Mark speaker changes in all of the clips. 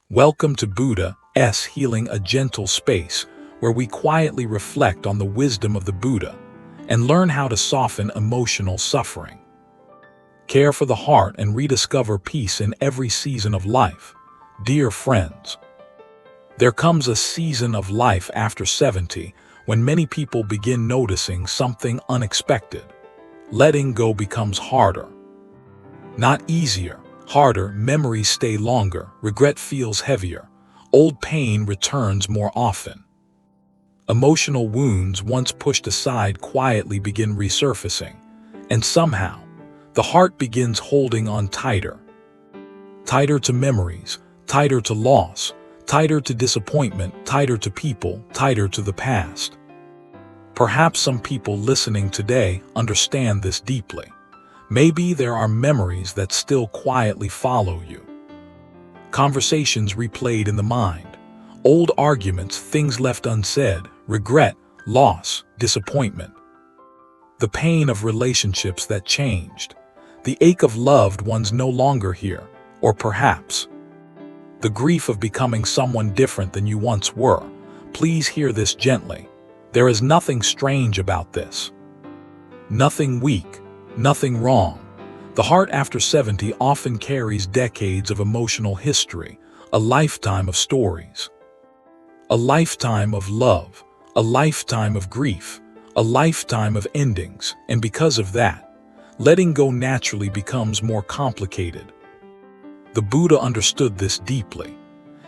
Speaker 1: Welcome to Buddha's Healing, a gentle space where we quietly reflect on the wisdom of the Buddha and learn how to soften emotional suffering, care for the heart, and rediscover peace in every season of life. Dear friends, there comes a season of life after 70 when many people begin noticing something unexpected. Letting go becomes harder. Not easier, harder. Memories stay longer, regret feels heavier, old pain returns more often. Emotional wounds once pushed aside quietly begin resurfacing, and somehow, the heart begins holding on tighter. Tighter to memories, tighter to loss, tighter to disappointment, tighter to people, tighter to the past. Perhaps some people listening today understand this deeply. Maybe there are memories that still quietly follow you. Conversations replayed in the mind, old arguments, things left unsaid, regret, loss, disappointment. The pain of relationships that changed, the ache of loved ones no longer here, or perhaps the grief of becoming someone different than you once were. Please hear this gently. There is nothing strange about this. Nothing weak. Nothing wrong. The heart after 70 often carries decades of emotional history, a lifetime of stories, a lifetime of love, a lifetime of grief, a lifetime of endings, and because of that, letting go naturally becomes more complicated. The Buddha understood this deeply.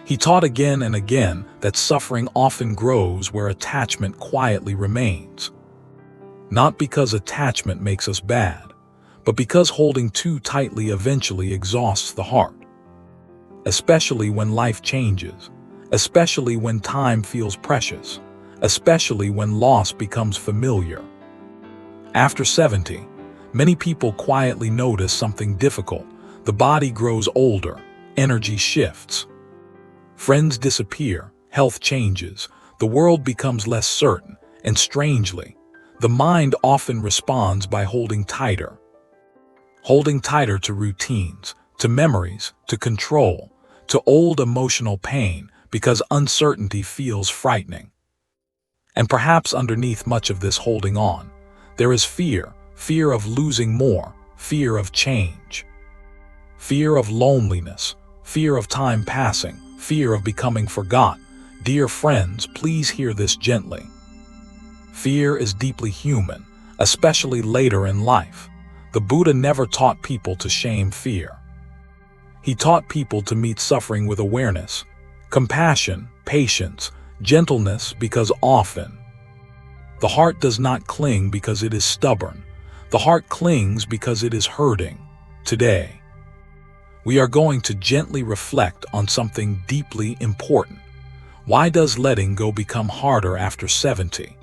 Speaker 1: He taught again and again that suffering often grows where attachment quietly remains. Not because attachment makes us bad, but because holding too tightly eventually exhausts the heart. Especially when life changes, especially when time feels precious, especially when loss becomes familiar. After 70, many people quietly notice something difficult. The body grows older, energy shifts. Friends disappear, health changes, the world becomes less certain, and strangely, the mind often responds by holding tighter to routines, to memories, to control, to old emotional pain, because uncertainty feels frightening. And perhaps underneath much of this holding on, there is fear of losing more, fear of change, fear of loneliness, fear of time passing, fear of becoming forgotten. Dear friends, please hear this gently. Fear is deeply human, especially later in life. The Buddha never taught people to shame fear. He taught people to meet suffering with awareness, compassion, patience, gentleness, because often the heart does not cling because it is stubborn. The heart clings because it is hurting. Today, we are going to gently reflect on something deeply important. Why does letting go become harder after 70?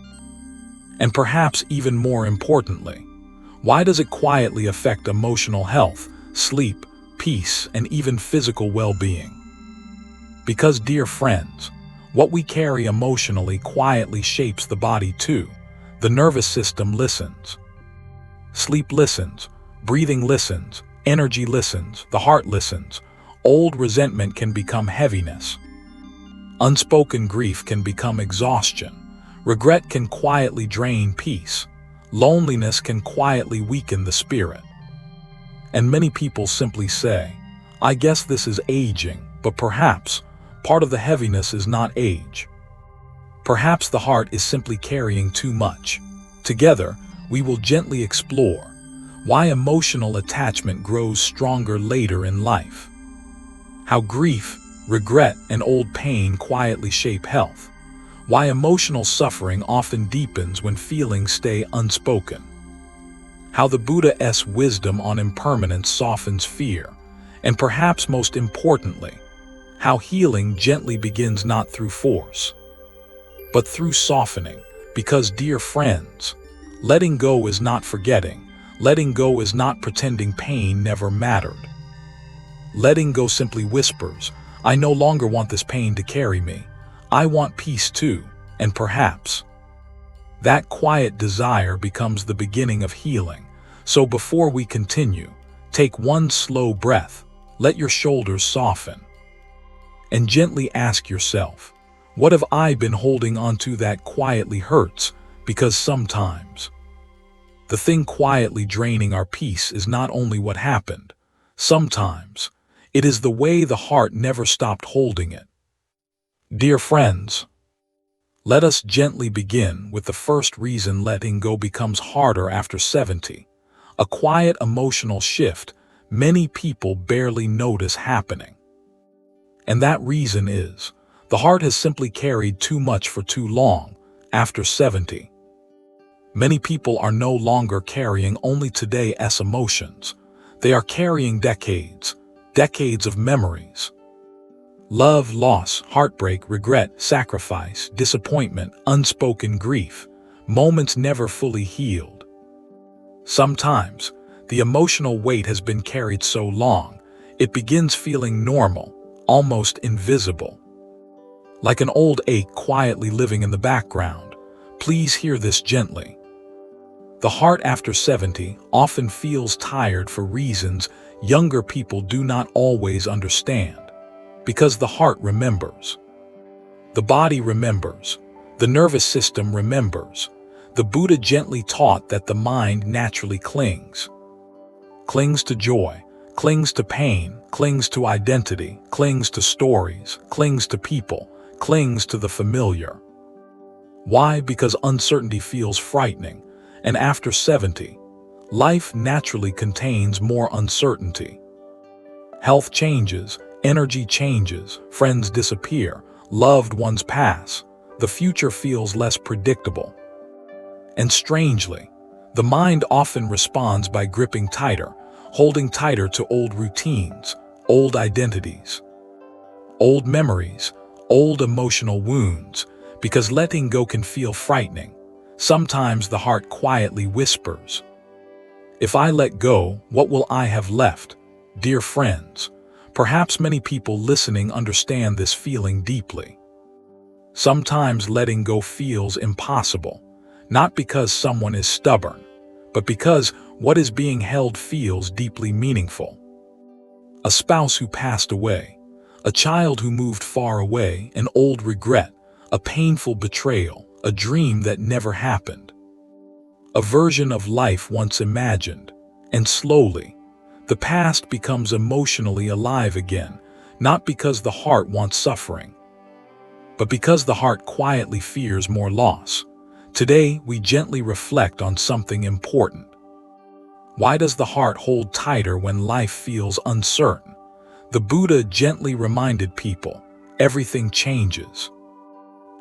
Speaker 1: And perhaps even more importantly, why does it quietly affect emotional health, sleep, peace, and even physical well-being? Because, dear friends, what we carry emotionally quietly shapes the body too. The nervous system listens. Sleep listens. Breathing listens. Energy listens. The heart listens. Old resentment can become heaviness. Unspoken grief can become exhaustion. Regret can quietly drain peace. Loneliness can quietly weaken the spirit. And many people simply say, I guess this is aging, but perhaps part of the heaviness is not age. Perhaps the heart is simply carrying too much. Together, we will gently explore why emotional attachment grows stronger later in life, how grief, regret, and old pain quietly shape health, why emotional suffering often deepens when feelings stay unspoken, how the Buddha's wisdom on impermanence softens fear, and perhaps most importantly, how healing gently begins not through force, but through softening. Because, dear friends, letting go is not forgetting. Letting go is not pretending pain never mattered. Letting go simply whispers, I no longer want this pain to carry me. I want peace too, and perhaps that quiet desire becomes the beginning of healing. So before we continue, take one slow breath, let your shoulders soften, and gently ask yourself, what have I been holding onto that quietly hurts? Because sometimes the thing quietly draining our peace is not only what happened, sometimes it is the way the heart never stopped holding it. Dear friends, let us gently begin with the first reason letting go becomes harder after 70, a quiet emotional shift many people barely notice happening. And that reason is, the heart has simply carried too much for too long. After 70, many people are no longer carrying only today's emotions. They are carrying decades of memories. Love, loss, heartbreak, regret, sacrifice, disappointment, unspoken grief, moments never fully healed. Sometimes, the emotional weight has been carried so long, it begins feeling normal, almost invisible. Like an old ache quietly living in the background. Please hear this gently. The heart after 70 often feels tired for reasons younger people do not always understand. Because the heart remembers. The body remembers. The nervous system remembers. The Buddha gently taught that the mind naturally clings. Clings to joy, clings to pain, clings to identity, clings to stories, clings to people, clings to the familiar. Why? Because uncertainty feels frightening, and after 70, life naturally contains more uncertainty. Health changes, energy changes, friends disappear, loved ones pass, the future feels less predictable. And strangely, the mind often responds by gripping tighter, holding tighter to old routines, old identities, old memories, old emotional wounds, because letting go can feel frightening. Sometimes the heart quietly whispers, "If I let go, what will I have left?" Dear friends, perhaps many people listening understand this feeling deeply. Sometimes letting go feels impossible, not because someone is stubborn, but because what is being held feels deeply meaningful. A spouse who passed away, a child who moved far away, an old regret, a painful betrayal, a dream that never happened. A version of life once imagined, and slowly, the past becomes emotionally alive again, not because the heart wants suffering, but because the heart quietly fears more loss. Today, we gently reflect on something important. Why does the heart hold tighter when life feels uncertain? The Buddha gently reminded people, everything changes.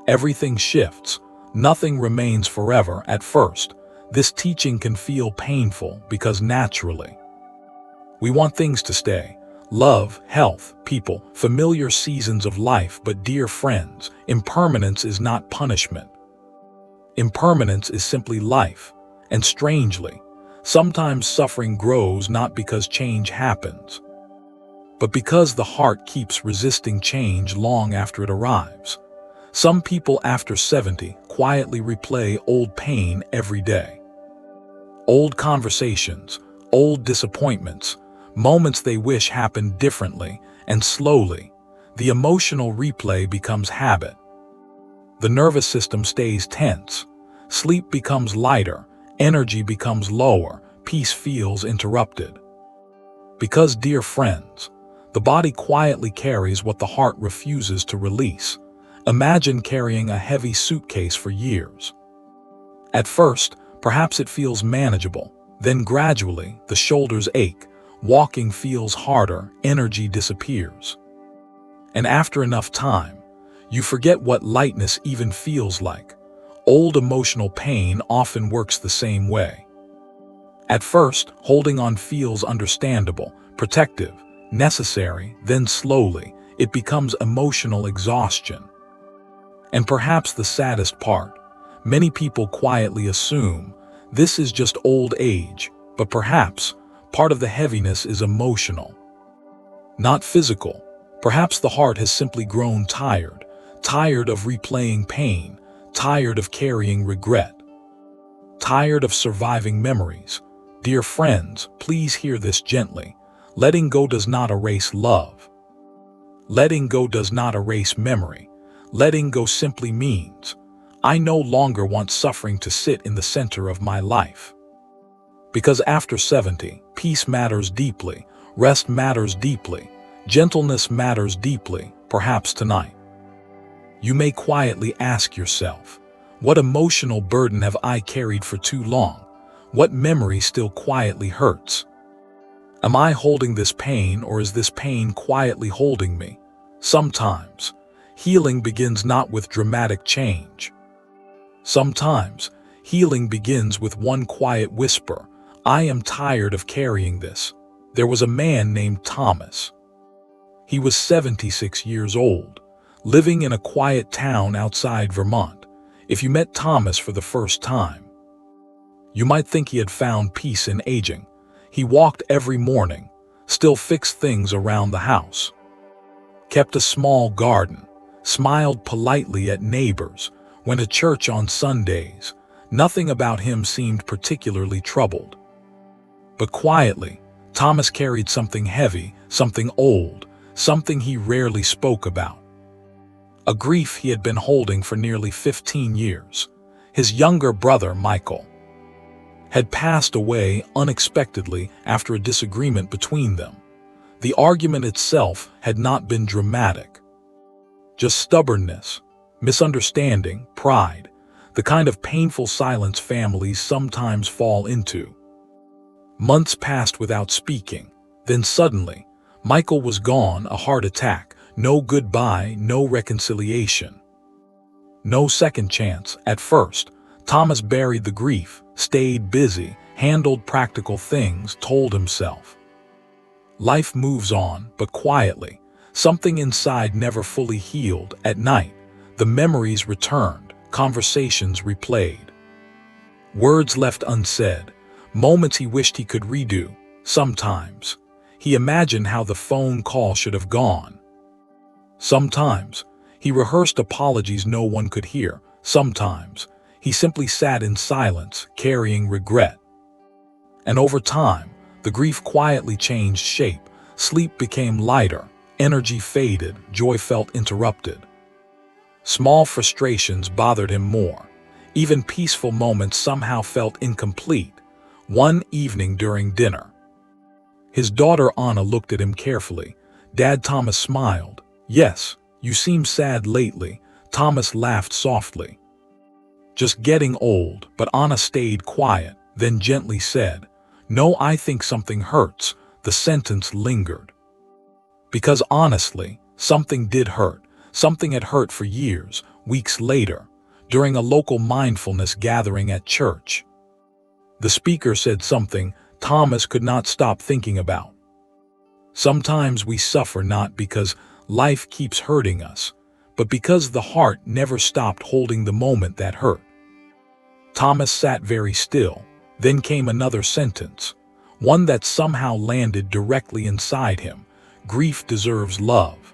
Speaker 1: Everything shifts. Nothing remains forever. At first, this teaching can feel painful because naturally, we want things to stay. Love, health, people, familiar seasons of life. But dear friends, impermanence is not punishment. Impermanence is simply life. And strangely, sometimes suffering grows not because change happens, but because the heart keeps resisting change long after it arrives. Some people after 70 quietly replay old pain every day. Old conversations, old disappointments, moments they wish happened differently, and slowly, the emotional replay becomes habit. The nervous system stays tense, sleep becomes lighter, energy becomes lower, peace feels interrupted. Because, dear friends, the body quietly carries what the heart refuses to release. Imagine carrying a heavy suitcase for years. At first, perhaps it feels manageable. Then gradually, the shoulders ache, walking feels harder, energy disappears. And after enough time, you forget what lightness even feels like. Old emotional pain often works the same way. At first, holding on feels understandable, protective, necessary, then slowly, it becomes emotional exhaustion. And perhaps the saddest part, many people quietly assume this is just old age, but perhaps part of the heaviness is emotional, not physical. Perhaps the heart has simply grown tired, tired of replaying pain, tired of carrying regret, tired of surviving memories. Dear friends, please hear this gently. Letting go does not erase love. Letting go does not erase memory. Letting go simply means, I no longer want suffering to sit in the center of my life. Because after 70, peace matters deeply, rest matters deeply, gentleness matters deeply, perhaps tonight. You may quietly ask yourself, what emotional burden have I carried for too long? What memory still quietly hurts? Am I holding this pain, or is this pain quietly holding me? Sometimes, healing begins not with dramatic change. Sometimes, healing begins with one quiet whisper, I am tired of carrying this. There was a man named Thomas. He was 76 years old, living in a quiet town outside Vermont. If you met Thomas for the first time, you might think he had found peace in aging. He walked every morning, still fixed things around the house, kept a small garden, smiled politely at neighbors, went to church on Sundays. Nothing about him seemed particularly troubled. But quietly, Thomas carried something heavy, something old, something he rarely spoke about. A grief he had been holding for nearly 15 years. His younger brother, Michael, had passed away unexpectedly after a disagreement between them. The argument itself had not been dramatic. Just stubbornness, misunderstanding, pride, the kind of painful silence families sometimes fall into. Months passed without speaking. Then suddenly, Michael was gone, a heart attack. No goodbye, no reconciliation. No second chance. At first, Thomas buried the grief, stayed busy, handled practical things, told himself, life moves on, but quietly. Something inside never fully healed. At night, the memories returned, conversations replayed, words left unsaid, moments he wished he could redo. Sometimes, he imagined how the phone call should have gone. Sometimes, he rehearsed apologies no one could hear. Sometimes, he simply sat in silence, carrying regret. And over time, the grief quietly changed shape. Sleep became lighter, energy faded, joy felt interrupted. Small frustrations bothered him more. Even peaceful moments somehow felt incomplete. One evening during dinner, his daughter Anna looked at him carefully. Dad, Thomas smiled. Yes, you seem sad lately. Thomas laughed softly. Just getting old. But Anna stayed quiet, then gently said, no, I think something hurts. The sentence lingered. Because honestly, something did hurt. Something had hurt for years. Weeks later, during a local mindfulness gathering at church, the speaker said something Thomas could not stop thinking about. Sometimes we suffer not because life keeps hurting us, but because the heart never stopped holding the moment that hurt. Thomas sat very still. Then came another sentence, one that somehow landed directly inside him. Grief deserves love,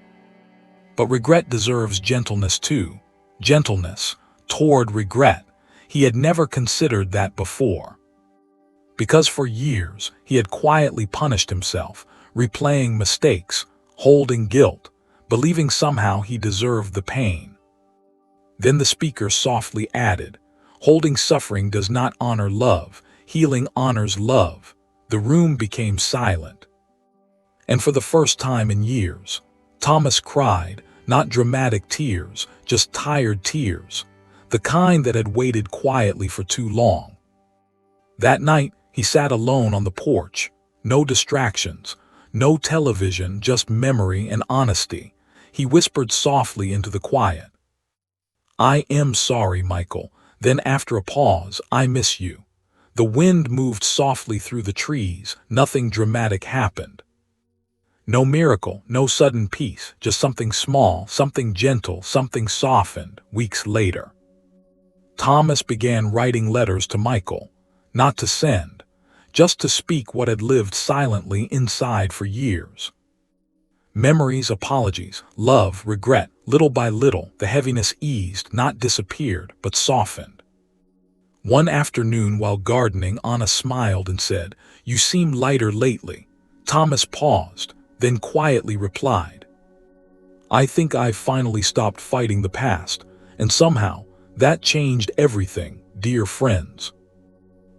Speaker 1: but regret deserves gentleness too. Gentleness toward regret. He had never considered that before. Because for years, he had quietly punished himself, replaying mistakes, holding guilt, believing somehow he deserved the pain. Then the speaker softly added, holding suffering does not honor love, healing honors love. The room became silent. And for the first time in years, Thomas cried, not dramatic tears, just tired tears, the kind that had waited quietly for too long. That night, he sat alone on the porch, no distractions, no television, just memory and honesty. He whispered softly into the quiet, I am sorry, Michael. Then after a pause, I miss you. The wind moved softly through the trees. Nothing dramatic happened. No miracle, no sudden peace, just something small, something gentle, something softened. Weeks later, Thomas began writing letters to Michael, not to send, just to speak what had lived silently inside for years. Memories, apologies, love, regret. Little by little, the heaviness eased, not disappeared, but softened. One afternoon while gardening, Anna smiled and said, you seem lighter lately. Thomas paused, then quietly replied, I think I finally stopped fighting the past, and somehow, that changed everything, dear friends.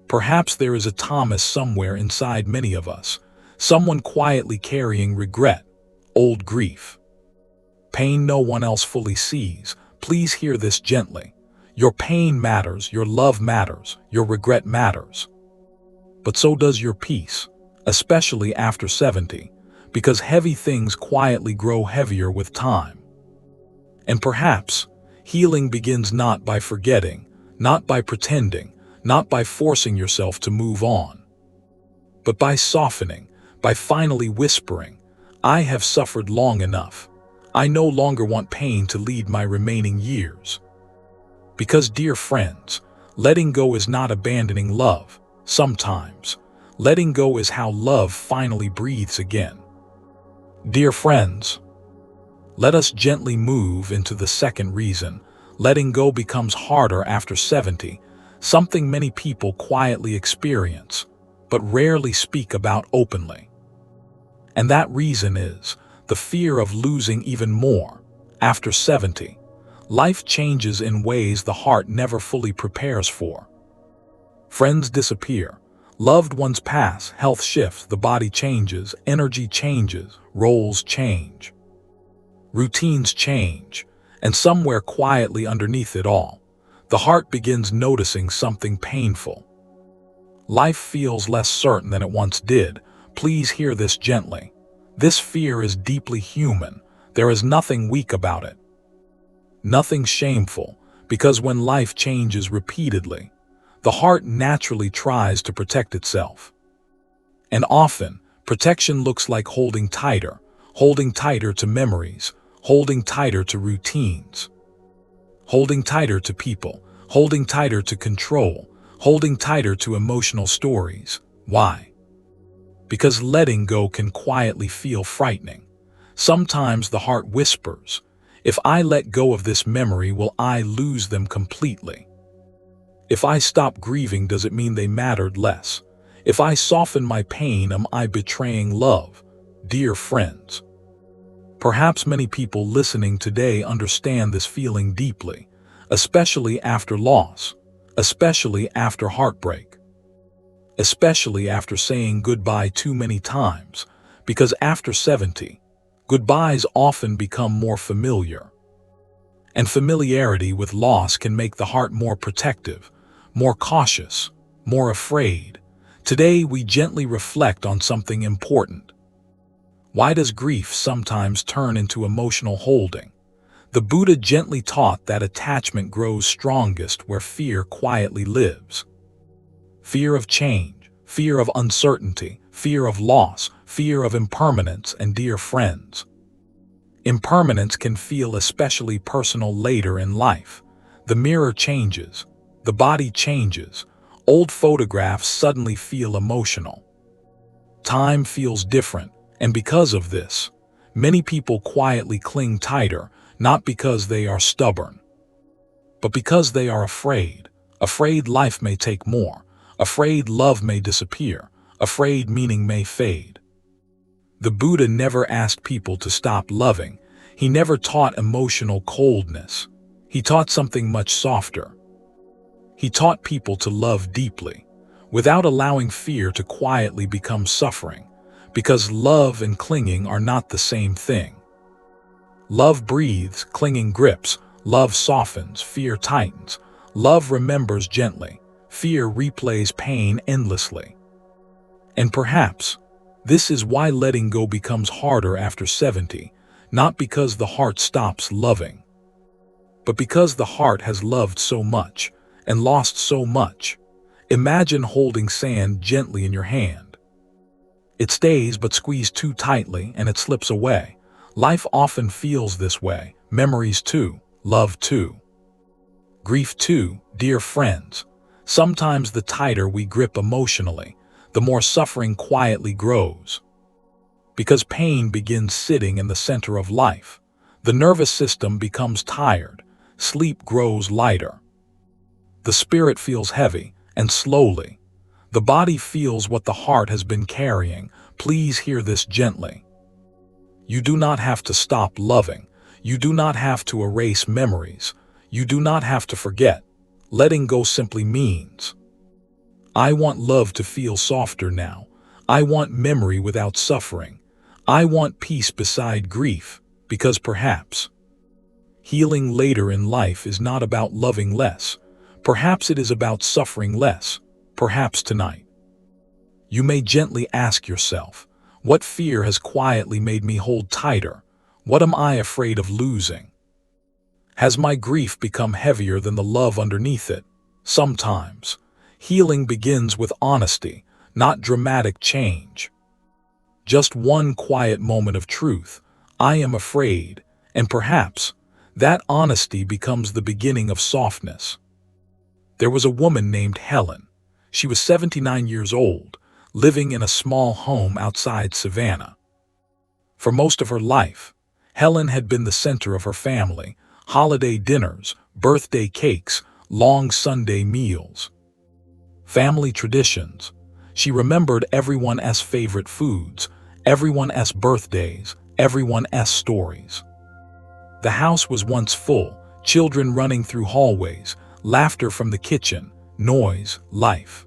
Speaker 1: Perhaps there is a Thomas somewhere inside many of us, someone quietly carrying regret, old grief, pain no one else fully sees. Please hear this gently. Your pain matters, your love matters, your regret matters. But so does your peace, especially after 70, because heavy things quietly grow heavier with time. And perhaps, healing begins not by forgetting, not by pretending, not by forcing yourself to move on, but by softening, by finally whispering, I have suffered long enough. I no longer want pain to lead my remaining years. Because, dear friends, letting go is not abandoning love. Sometimes, letting go is how love finally breathes again. Dear friends, let us gently move into the second reason letting go becomes harder after 70, something many people quietly experience, but rarely speak about openly. And that reason is the fear of losing even more. After 70, life changes in ways the heart never fully prepares for. Friends disappear, loved ones pass, health shifts, the body changes, energy changes, roles change, routines change, and somewhere quietly underneath it all, the heart begins noticing something painful. Life feels less certain than it once did. Please hear this gently. This fear is deeply human. There is nothing weak about it, nothing shameful, because when life changes repeatedly, the heart naturally tries to protect itself. And often, protection looks like holding tighter to memories, holding tighter to routines, holding tighter to people, holding tighter to control, holding tighter to emotional stories. Why? Because letting go can quietly feel frightening. Sometimes the heart whispers, if I let go of this memory, will I lose them completely? If I stop grieving, does it mean they mattered less? If I soften my pain, am I betraying love? Dear friends, perhaps many people listening today understand this feeling deeply, especially after loss, especially after heartbreak, especially after saying goodbye too many times, because after 70, goodbyes often become more familiar. And familiarity with loss can make the heart more protective, more cautious, more afraid. Today we gently reflect on something important. Why does grief sometimes turn into emotional holding? The Buddha gently taught that attachment grows strongest where fear quietly lives. Fear of change, fear of uncertainty, fear of loss, fear of impermanence. And dear friends, impermanence can feel especially personal later in life. The mirror changes, the body changes, old photographs suddenly feel emotional. Time feels different, and because of this, many people quietly cling tighter, not because they are stubborn, but because they are afraid. Afraid life may take more, afraid love may disappear, afraid meaning may fade. The Buddha never asked people to stop loving. He never taught emotional coldness. He taught something much softer. He taught people to love deeply, without allowing fear to quietly become suffering, because love and clinging are not the same thing. Love breathes, clinging grips. Love softens, fear tightens. Love remembers gently. Fear replays pain endlessly. And perhaps, this is why letting go becomes harder after 70, not because the heart stops loving, but because the heart has loved so much and lost so much. Imagine holding sand gently in your hand. It stays but squeezed too tightly and it slips away. Life often feels this way. Memories too, love too, grief too, dear friends. Sometimes the tighter we grip emotionally, the more suffering quietly grows. Because pain begins sitting in the center of life. The nervous system becomes tired, sleep grows lighter. The spirit feels heavy, and slowly, the body feels what the heart has been carrying. Please hear this gently. You do not have to stop loving. You do not have to erase memories. You do not have to forget. Letting go simply means, I want love to feel softer now. I want memory without suffering. I want peace beside grief, because perhaps healing later in life is not about loving less. Perhaps it is about suffering less. Perhaps tonight, you may gently ask yourself, what fear has quietly made me hold tighter? What am I afraid of losing? Has my grief become heavier than the love underneath it? Sometimes, healing begins with honesty, not dramatic change. Just one quiet moment of truth. I am afraid, and perhaps that honesty becomes the beginning of softness. There was a woman named Helen. She was 79 years old, living in a small home outside Savannah. For most of her life, Helen had been the center of her family: holiday dinners, birthday cakes, long Sunday meals. Family traditions. She remembered everyone's favorite foods, everyone's birthdays, everyone's stories. The house was once full, children running through hallways, laughter from the kitchen, noise, life.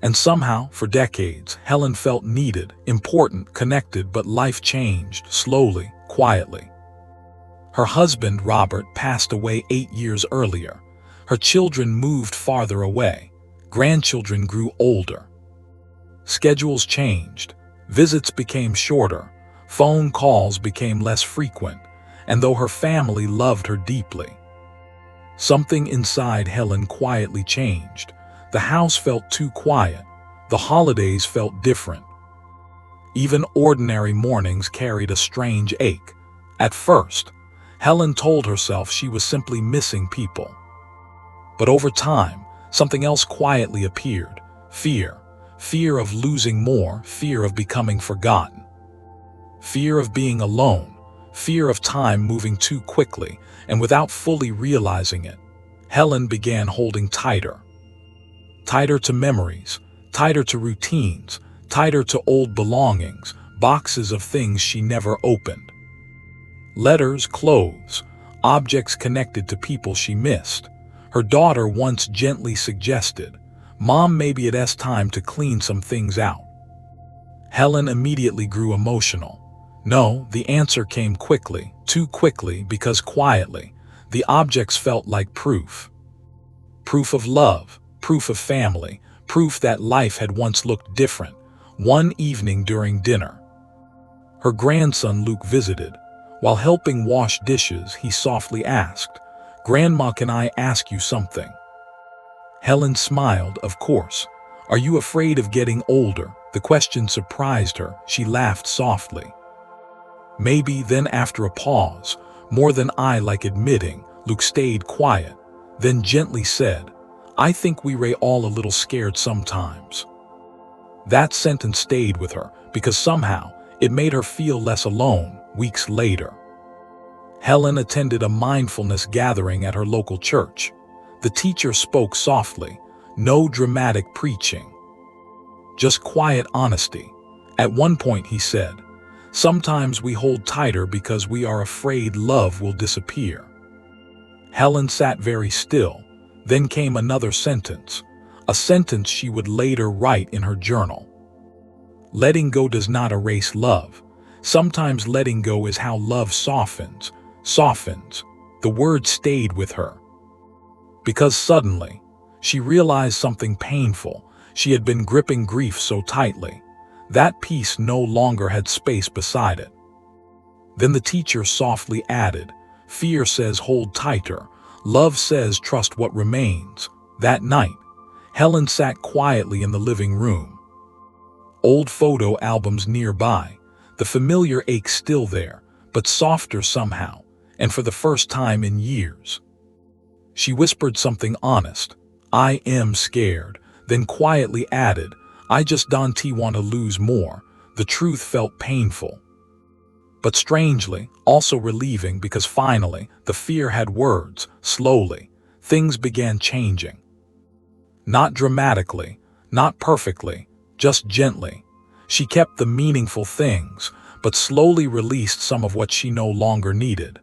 Speaker 1: And somehow, for decades, Helen felt needed, important, connected, but life changed, slowly, quietly. Her husband, Robert, passed away 8 years earlier. Her children moved farther away. Grandchildren grew older. Schedules changed. Visits became shorter. Phone calls became less frequent. And though her family loved her deeply, something inside Helen quietly changed. The house felt too quiet. The holidays felt different. Even ordinary mornings carried a strange ache. At first, Helen told herself she was simply missing people. But over time, something else quietly appeared: fear. Fear of losing more, fear of becoming forgotten. Fear of being alone, fear of time moving too quickly, and without fully realizing it, Helen began holding tighter. Tighter to memories, tighter to routines, tighter to old belongings, boxes of things she never opened. Letters, clothes, objects connected to people she missed. Her daughter once gently suggested, "Mom, maybe it's time to clean some things out." Helen immediately grew emotional. No, the answer came quickly, too quickly, because quietly, the objects felt like proof. Proof of love, proof of family, proof that life had once looked different. One evening during dinner, her grandson Luke visited. While helping wash dishes, he softly asked, "Grandma, can I ask you something?" Helen smiled. "Of course. Are you afraid of getting older?" The question surprised her. She laughed softly. "Maybe." Then, after a pause, more than I like admitting, Luke stayed quiet, then gently said, "I think we're all a little scared sometimes." That sentence stayed with her, because somehow it made her feel less alone. Weeks later, Helen attended a mindfulness gathering at her local church. The teacher spoke softly, no dramatic preaching, just quiet honesty. At one point he said, "Sometimes we hold tighter because we are afraid love will disappear." Helen sat very still. Then came another sentence, a sentence she would later write in her journal. "Letting go does not erase love. Sometimes letting go is how love softens." Softens. The word stayed with her. Because suddenly, she realized something painful. She had been gripping grief so tightly. That piece no longer had space beside it. Then the teacher softly added, "Fear says hold tighter. Love says trust what remains." That night, Helen sat quietly in the living room. Old photo albums nearby, the familiar ache still there, but softer somehow, and for the first time in years. She whispered something honest, "I am scared," then quietly added, "I just don't want to lose more." The truth felt painful, but strangely, also relieving, because finally, the fear had words. Slowly, things began changing. Not dramatically, not perfectly, just gently. She kept the meaningful things, but slowly released some of what she no longer needed.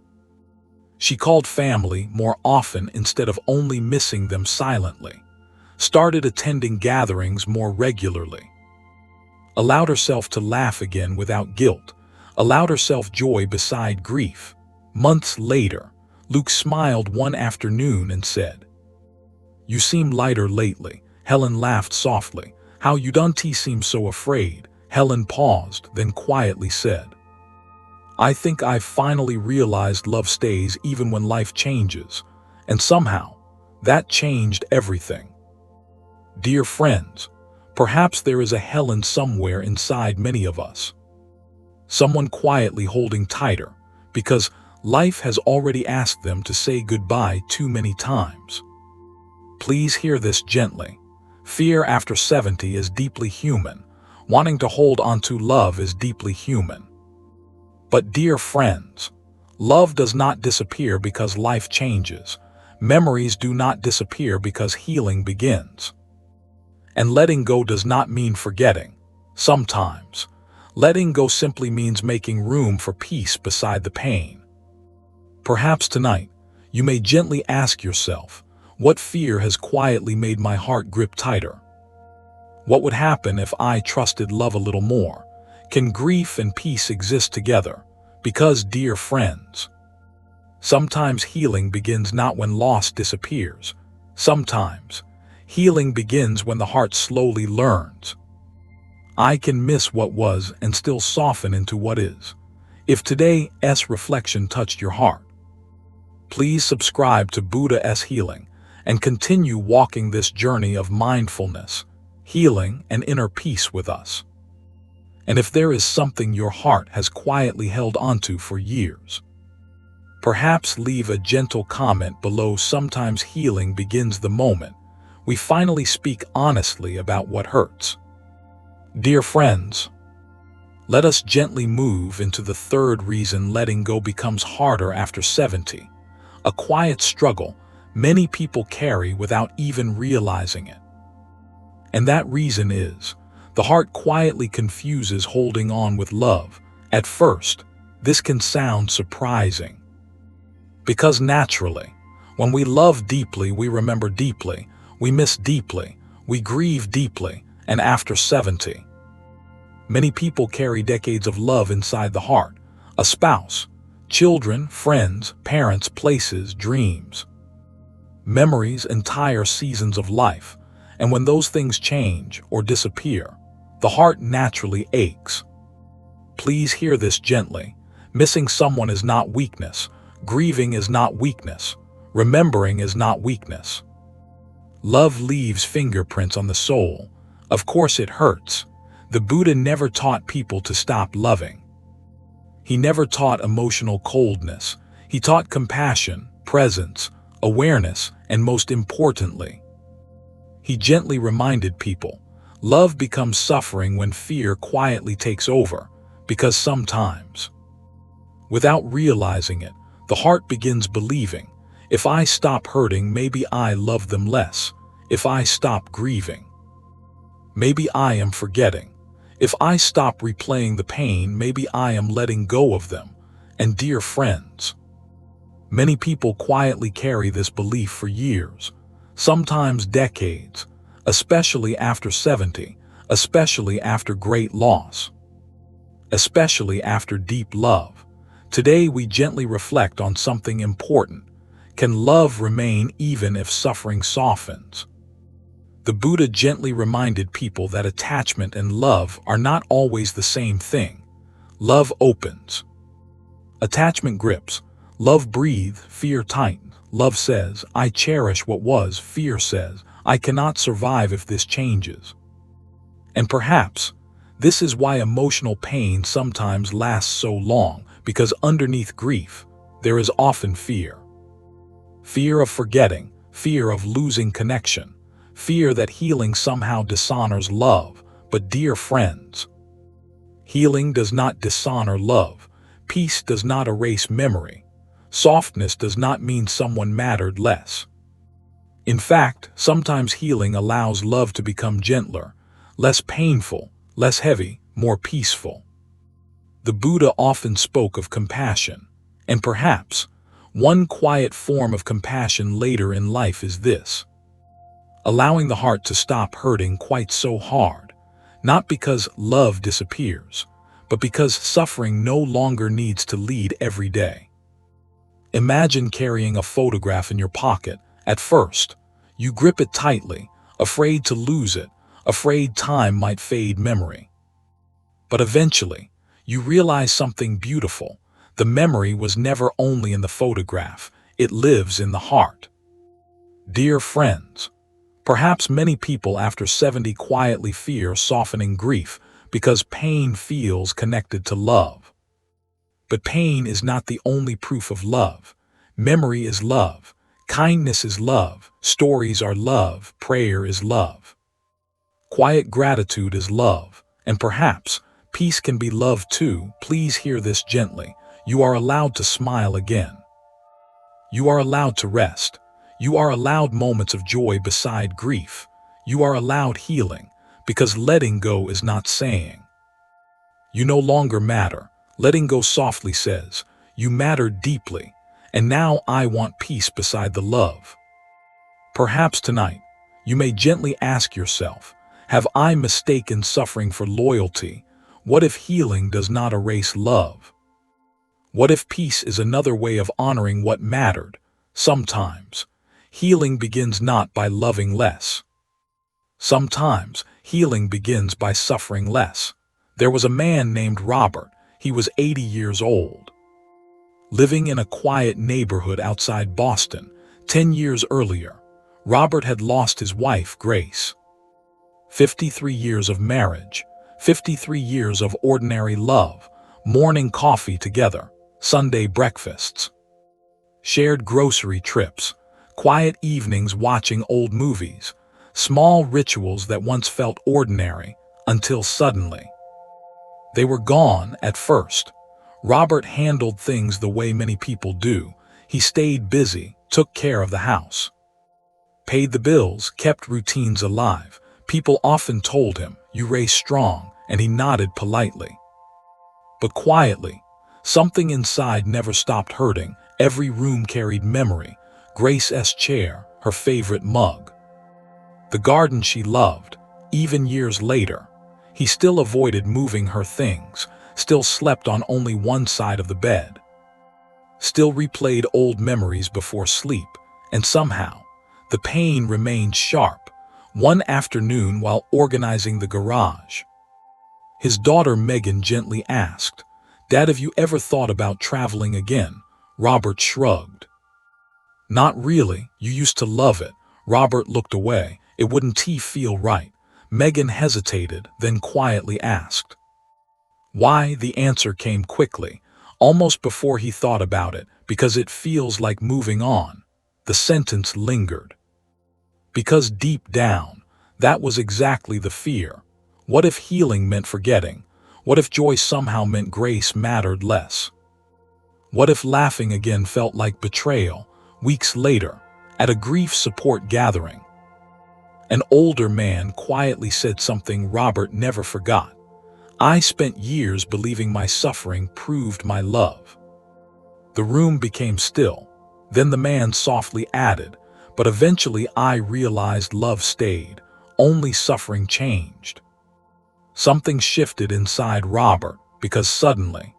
Speaker 1: She called family more often instead of only missing them silently, started attending gatherings more regularly, allowed herself to laugh again without guilt, allowed herself joy beside grief. Months later, Luke smiled one afternoon and said, "You seem lighter lately." Helen laughed softly. "How you done seem so afraid?" Helen paused, then quietly said, "I think I've finally realized love stays even when life changes, and somehow, that changed everything." Dear friends, perhaps there is a Helen somewhere inside many of us. Someone quietly holding tighter, because life has already asked them to say goodbye too many times. Please hear this gently. Fear after 70 is deeply human. Wanting to hold on to love is deeply human. But dear friends, love does not disappear because life changes. Memories do not disappear because healing begins. And letting go does not mean forgetting. Sometimes, letting go simply means making room for peace beside the pain. Perhaps tonight, you may gently ask yourself, what fear has quietly made my heart grip tighter? What would happen if I trusted love a little more? Can grief and peace exist together? Because, dear friends, sometimes healing begins not when loss disappears. Sometimes, healing begins when the heart slowly learns. I can miss what was and still soften into what is. If today's reflection touched your heart, please subscribe to Buddha's Healing and continue walking this journey of mindfulness, healing, and inner peace with us. And if there is something your heart has quietly held onto for years, perhaps leave a gentle comment below. Sometimes healing begins the moment we finally speak honestly about what hurts. Dear friends, let us gently move into the third reason letting go becomes harder after 70. A quiet struggle many people carry without even realizing it. And that reason is, the heart quietly confuses holding on with love. At first, this can sound surprising. Because naturally, when we love deeply, we remember deeply, we miss deeply, we grieve deeply, and after 70, many people carry decades of love inside the heart, a spouse, children, friends, parents, places, dreams, memories, entire seasons of life. And when those things change or disappear, the heart naturally aches. Please hear this gently. Missing someone is not weakness. Grieving is not weakness. Remembering is not weakness. Love leaves fingerprints on the soul. Of course it hurts. The Buddha never taught people to stop loving. He never taught emotional coldness. He taught compassion, presence, awareness, and most importantly, he gently reminded people, love becomes suffering when fear quietly takes over, because sometimes, without realizing it, the heart begins believing, if I stop hurting, maybe I love them less. If I stop grieving, maybe I am forgetting. If I stop replaying the pain, maybe I am letting go of them. And dear friends, many people quietly carry this belief for years, sometimes decades, especially after 70, especially after great loss, especially after deep love. Today we gently reflect on something important. Can love remain even if suffering softens? The Buddha gently reminded people that attachment and love are not always the same thing. Love opens. Attachment grips. Love breathes. Fear tightens. Love says, I cherish what was. Fear says, I cannot survive if this changes. And perhaps this is why emotional pain sometimes lasts so long, because underneath grief, there is often fear. Fear of forgetting, fear of losing connection, fear that healing somehow dishonors love. But dear friends, healing does not dishonor love. Peace does not erase memory. Softness does not mean someone mattered less. In fact, sometimes healing allows love to become gentler, less painful, less heavy, more peaceful. The Buddha often spoke of compassion, and perhaps One quiet form of compassion later in life is this: allowing the heart to stop hurting quite so hard, not because love disappears, but because suffering no longer needs to lead every day. Imagine carrying a photograph in your pocket. At first, you grip it tightly, afraid to lose it, afraid time might fade memory. But eventually, you realize something beautiful. The memory was never only in the photograph, it lives in the heart. Dear friends, perhaps many people after 70 quietly fear softening grief because pain feels connected to love. But pain is not the only proof of love. Memory is love. Kindness is love. Stories are love. Prayer is love. Quiet gratitude is love. And perhaps peace can be love too. Please hear this gently. You are allowed to smile again. You are allowed to rest. You are allowed moments of joy beside grief. You are allowed healing, because letting go is not saying you no longer matter. Letting go softly says, you matter deeply, and now I want peace beside the love. Perhaps tonight, you may gently ask yourself, have I mistaken suffering for loyalty? What if healing does not erase love? What if peace is another way of honoring what mattered? Sometimes, healing begins not by loving less. Sometimes, healing begins by suffering less. There was a man named Robert. He was 80 years old. Living in a quiet neighborhood outside Boston, 10 years earlier, Robert had lost his wife, Grace. 53 years of marriage, 53 years of ordinary love, morning coffee together, Sunday breakfasts, shared grocery trips, quiet evenings watching old movies, small rituals that once felt ordinary, until suddenly they were gone. At first, Robert handled things the way many people do. He stayed busy, took care of the house, paid the bills, kept routines alive. People often told him, "You raise strong," and he nodded politely. But quietly, something inside never stopped hurting. Every room carried memory: Grace's chair, her favorite mug, the garden she loved. Even years later, he still avoided moving her things, still slept on only one side of the bed, still replayed old memories before sleep, and somehow, the pain remained sharp. One afternoon while organizing the garage, his daughter Megan gently asked, "Dad, have you ever thought about traveling again?" Robert shrugged. "Not really. You used to love it." Robert looked away. "It wouldn't feel right." Megan hesitated, then quietly asked, "Why?" The answer came quickly, almost before he thought about it. "Because it feels like moving on." The sentence lingered. Because deep down, that was exactly the fear. What if healing meant forgetting? What if joy somehow meant Grace mattered less? What if laughing again felt like betrayal? Weeks later, at a grief support gathering, an older man quietly said something Robert never forgot. "I spent years believing my suffering proved my love." The room became still. Then the man softly added, "But eventually I realized love stayed, only suffering changed." Something shifted inside Robert, because suddenly,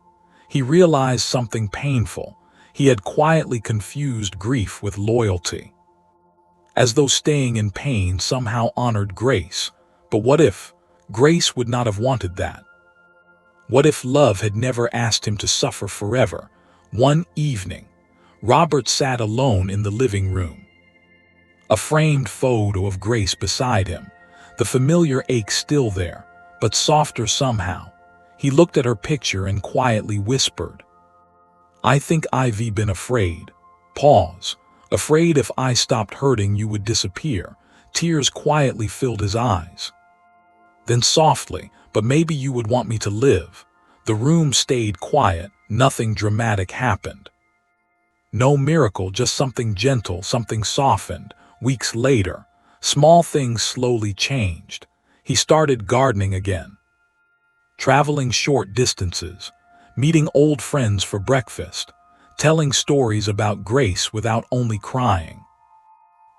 Speaker 1: he realized something painful. He had quietly confused grief with loyalty, as though staying in pain somehow honored Grace. But what if Grace would not have wanted that? What if love had never asked him to suffer forever? One evening, Robert sat alone in the living room, a framed photo of Grace beside him, the familiar ache still there, but softer somehow. He looked at her picture and quietly whispered, "I think I've been afraid." Pause. "Afraid if I stopped hurting you would disappear." Tears quietly filled his eyes. Then softly, "But maybe you would want me to live." The room stayed quiet. Nothing dramatic happened. No miracle, just something gentle, something softened. Weeks later, small things slowly changed. He started gardening again, traveling short distances, meeting old friends for breakfast, telling stories about grace without only crying,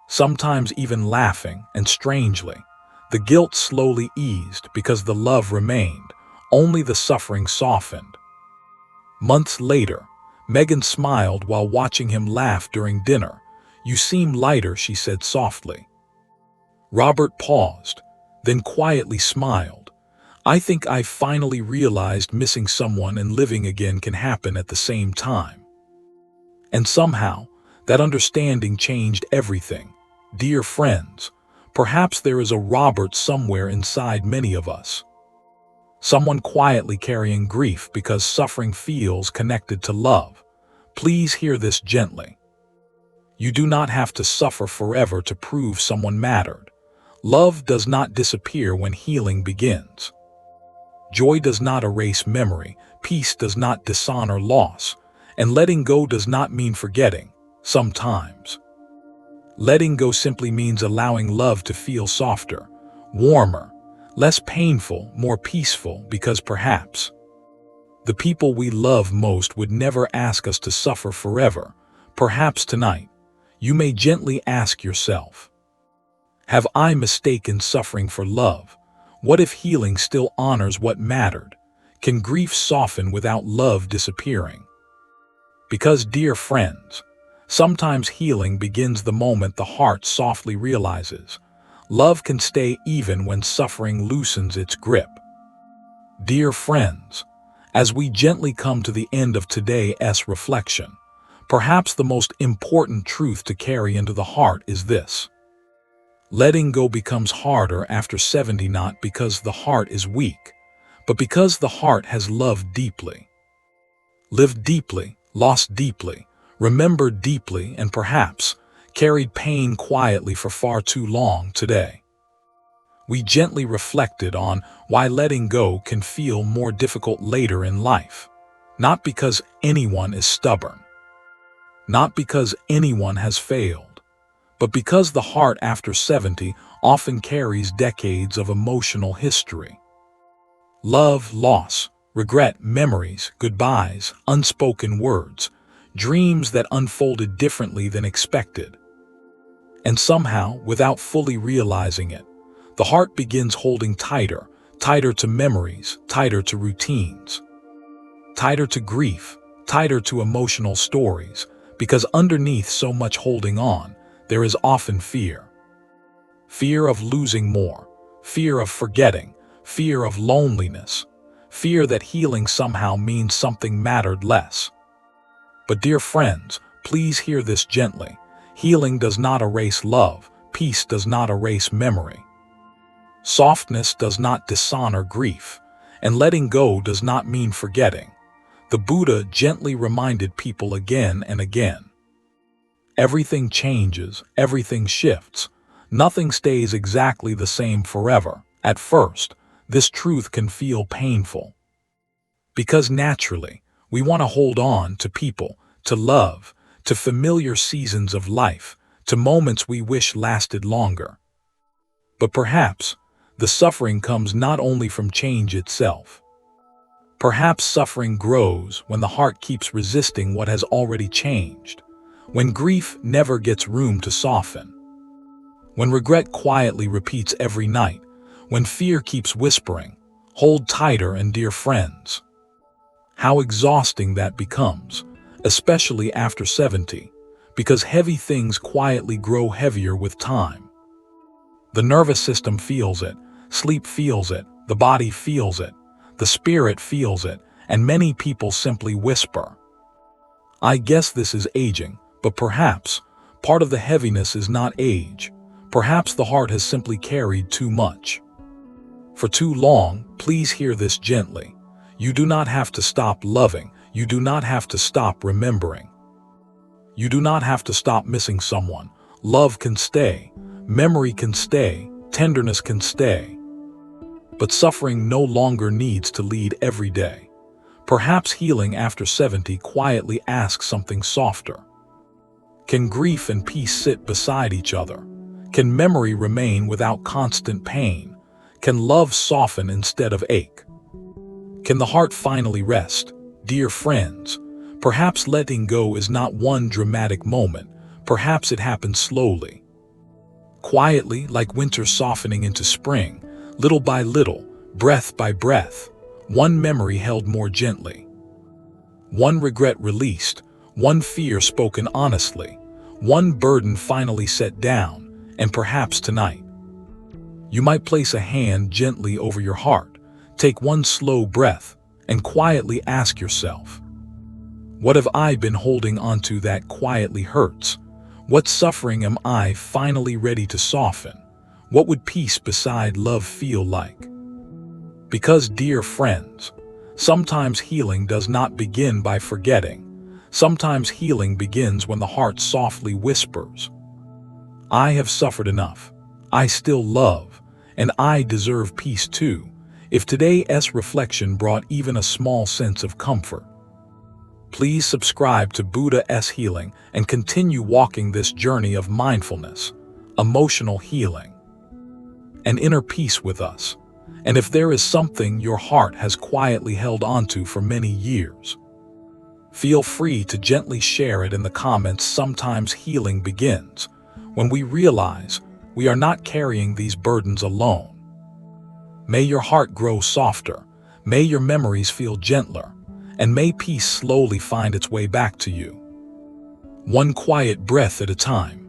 Speaker 1: sometimes even laughing, and strangely, the guilt slowly eased because the love remained, only the suffering softened. Months later, Megan smiled while watching him laugh during dinner. "You seem lighter," she said softly. Robert paused, then quietly smiled. "I think I finally realized missing someone and living again can happen at the same time." And somehow, that understanding changed everything. Dear friends, perhaps there is a Robert somewhere inside many of us. Someone quietly carrying grief because suffering feels connected to love. Please hear this gently. You do not have to suffer forever to prove someone mattered. Love does not disappear when healing begins. Joy does not erase memory, peace does not dishonor loss, and letting go does not mean forgetting, sometimes. Letting go simply means allowing love to feel softer, warmer, less painful, more peaceful, because perhaps the people we love most would never ask us to suffer forever. Perhaps tonight, you may gently ask yourself, have I mistaken suffering for love? What if healing still honors what mattered? Can grief soften without love disappearing? Because, dear friends, sometimes healing begins the moment the heart softly realizes love can stay even when suffering loosens its grip. Dear friends, as we gently come to the end of today's reflection, perhaps the most important truth to carry into the heart is this. Letting go becomes harder after 70, not because the heart is weak, but because the heart has loved deeply. Lived deeply, lost deeply, remembered deeply, and perhaps carried pain quietly for far too long today. We gently reflected on why letting go can feel more difficult later in life. Not because anyone is stubborn, not because anyone has failed, but because the heart after 70 often carries decades of emotional history. Love, loss, regret, memories, goodbyes, unspoken words, dreams that unfolded differently than expected. And somehow, without fully realizing it, the heart begins holding tighter, tighter to memories, tighter to routines, tighter to grief, tighter to emotional stories, because underneath so much holding on, there is often fear. Fear of losing more, fear of forgetting, fear of loneliness, fear that healing somehow means something mattered less. But dear friends, please hear this gently. Healing does not erase love, peace does not erase memory. Softness does not dishonor grief, and letting go does not mean forgetting. The Buddha gently reminded people again and again. Everything changes, everything shifts. Nothing stays exactly the same forever. At first, this truth can feel painful. Because naturally, we want to hold on to people, to love, to familiar seasons of life, to moments we wish lasted longer. But perhaps, the suffering comes not only from change itself. Perhaps suffering grows when the heart keeps resisting what has already changed, when grief never gets room to soften, when regret quietly repeats every night, when fear keeps whispering, "Hold tighter," and dear friends. How exhausting that becomes, especially after 70, because heavy things quietly grow heavier with time. The nervous system feels it, sleep feels it, the body feels it, the spirit feels it, and many people simply whisper, "I guess this is aging," but perhaps part of the heaviness is not age. Perhaps the heart has simply carried too much. For too long, please hear this gently. You do not have to stop loving. You do not have to stop remembering. You do not have to stop missing someone. Love can stay. Memory can stay. Tenderness can stay. But suffering no longer needs to lead every day. Perhaps healing after 70 quietly asks something softer. Can grief and peace sit beside each other? Can memory remain without constant pain? Can love soften instead of ache? Can the heart finally rest? Dear friends, Perhaps letting go is not one dramatic moment. Perhaps it happens slowly, quietly, like winter softening into spring, little by little, breath by breath, one memory held more gently, one regret released, one fear spoken honestly, one burden finally set down. And perhaps tonight, you might place a hand gently over your heart, take one slow breath, and quietly ask yourself, what have I been holding onto that quietly hurts? What suffering am I finally ready to soften? What would peace beside love feel like? Because, dear friends, sometimes healing does not begin by forgetting. Sometimes healing begins when the heart softly whispers, I have suffered enough. I still love, and I deserve peace too. If today's reflection brought even a small sense of comfort, please subscribe to Buddha's Healing and continue walking this journey of mindfulness, emotional healing, and inner peace with us. And if there is something your heart has quietly held onto for many years, feel free to gently share it in the comments. Sometimes healing begins when we realize we are not carrying these burdens alone. May your heart grow softer, may your memories feel gentler, and may peace slowly find its way back to you, one quiet breath at a time.